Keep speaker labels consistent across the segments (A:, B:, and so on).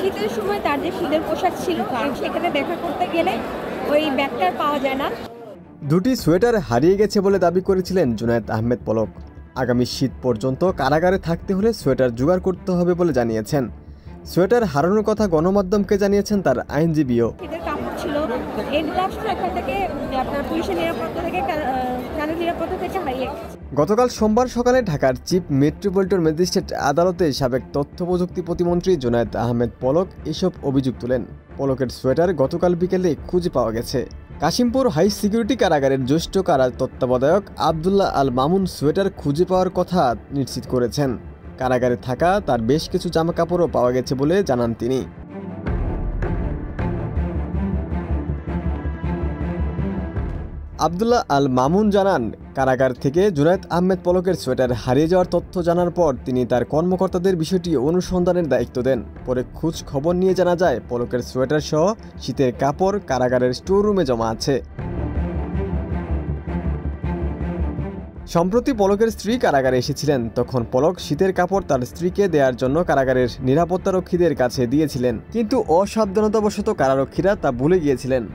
A: শীতের সময় তার যে শীতের পোশাক ছিল সেখানে দেখা করতে গেলে ওই ব্যাগটা পাওয়া যায় না।
B: দুটি সোয়েটার হারিয়ে গেছে বলে দাবি করেছিলেন জুনায়েদ আহমেদ পলক। আগামী শীত পর্যন্ত কারাগারে থাকতে হলে সোয়েটার জোগাড় করতে হবে বলে জানিয়েছেন। সোয়েটার হারানোর কথা গণমাধ্যমকে জানিয়েছেন তার আইনজীবীও।
A: শীতের কাপড় ছিল, এগুলো আসলে এখান থেকে আপনার পুলিশের নিরাপত্তা থেকে কানের নিরাপত্তা থেকে হারিয়ে গেছে।
B: গতকাল সোমবার সকালে ঢাকার চিফ মেট্রোপলিটন ম্যাজিস্ট্রেট আদালতে সাবেক তথ্য প্রযুক্তি প্রতিমন্ত্রী জুনায়েদ আহমেদ পলক এসব অভিযোগ তোলেন। পলকের সোয়েটার গতকাল বিকেলে খুঁজে পাওয়া গেছে। কাশিমপুর হাই সিকিউরিটি কারাগারের জ্যেষ্ঠ কারা তত্ত্বাবধায়ক আবদুল্লাহ আল মামুন সোয়েটার খুঁজে পাওয়ার কথা নিশ্চিত করেছেন। কারাগারে থাকা তার বেশ কিছু জামাকাপড়ও পাওয়া গেছে বলে জানান তিনি। আবদুল্লাহ আল মামুন জানান, কারাগার থেকে জুনায়েদ আহমেদ পলকের সোয়েটার হারিয়ে যাওয়ার তথ্য জানার পর তিনি তার কর্মকর্তাদের বিষয়টি অনুসন্ধানের দায়িত্ব দেন। পরে খোঁজ খবর নিয়ে জানা যায় পলকের সোয়েটার সহ শীতের কাপড় কারাগারের স্টোর রুমে জমা আছে। সম্প্রতি পলকের স্ত্রী কারাগারে এসেছিলেন। তখন পলক শীতের কাপড় তার স্ত্রীকে দেওয়ার জন্য কারাগারের নিরাপত্তারক্ষীদের কাছে দিয়েছিলেন, কিন্তু অসাবধানতাবশত কারারক্ষীরা তা ভুলে গিয়েছিলেন।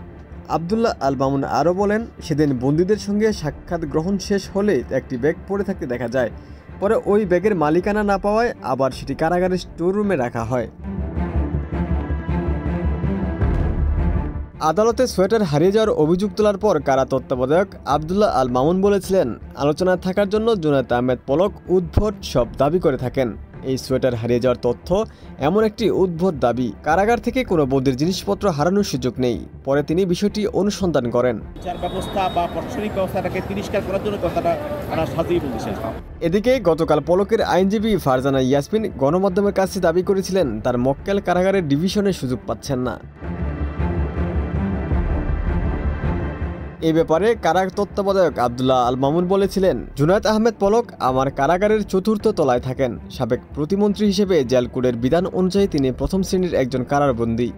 B: আবদুল্লাহ আল মামুন আরও বলেন, সেদিন বন্দীদের সঙ্গে সাক্ষাৎ গ্রহণ শেষ হলে একটি ব্যাগ পড়ে থাকতে দেখা যায়। পরে ওই ব্যাগের মালিকানা না পাওয়ায় আবার সেটি কারাগারের স্টোর রুমে রাখা হয়। আদালতে সোয়েটার হারিয়ে যাওয়ার অভিযোগ তোলার পর কারা তত্ত্বাবধায়ক আবদুল্লাহ আল মামুন বলেছিলেন, আলোচনায় থাকার জন্য জুনায়েদ আহমেদ পলক উদ্ভট সব দাবি করে থাকেন। এই সোয়েটার হারিয়ে যাওয়ার তথ্য এমন একটি উদ্ভট দাবি। কারাগার থেকে কোনো বন্দির জিনিসপত্র হারানোর সুযোগ নেই। পরে তিনি বিষয়টি অনুসন্ধান করেন।
C: বিচার ব্যবস্থা বা প্রশাসনিক ব্যবস্থাটাকে তিরস্কার করার জন্য কথাটা তারা সাজিয়ে বলছেন।
B: এদিকে গতকাল পলকের আইনজীবী ফারজানা ইয়াসমিন গণমাধ্যমের কাছে দাবি করেছিলেন তার মক্কেল কারাগারের ডিভিশনে সুযোগ পাচ্ছেন না। এই ব্যাপারে কারা তত্ত্বাবধায়ক আবদুল্লাহ আল মামুন বলেছিলেন, জুনায়েদ আহমেদ পলক আমার কারাগারের চতুর্থ তলায় থাকেন। সাবেক প্রতিমন্ত্রী হিসেবে জেল কোডের বিধান অনুযায়ী তিনি প্রথম শ্রেণীর একজন কারাবন্দী।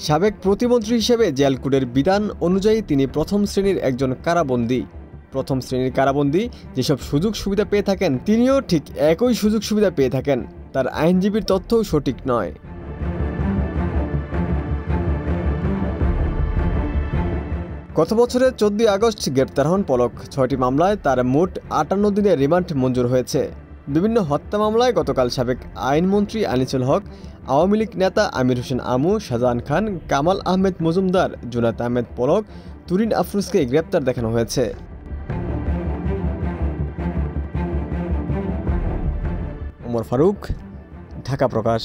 B: সাবেক প্রতিমন্ত্রী হিসেবে জেল কোডের বিধান অনুযায়ী তিনি প্রথম শ্রেণীর একজন কারাবন্দী। প্রথম শ্রেণীর কারাবন্দী যেসব সুযোগ সুবিধা পেয়ে থাকেন তিনিও ঠিক একই সুযোগ সুবিধা পেয়ে থাকেন। তার আইনজীবীর তথ্যও সঠিক নয়। গত বছরের 14 আগস্ট গ্রেপ্তার হন পলক। 6টি মামলায় তার মোট 58 দিনের রিমান্ড মঞ্জুর হয়েছে। বিভিন্ন হত্যা মামলায় গতকাল সাবেক আইনমন্ত্রী আনিসুল হক, আওয়ামী লীগ নেতা আমির হোসেন আমু, শাহজাহান খান, কামাল আহমেদ মজুমদার, জুনায়েদ আহমেদ পলক, তুরিন আফরোজকে গ্রেপ্তার দেখানো হয়েছে। ওমর ফারুক, ঢাকা প্রকাশ।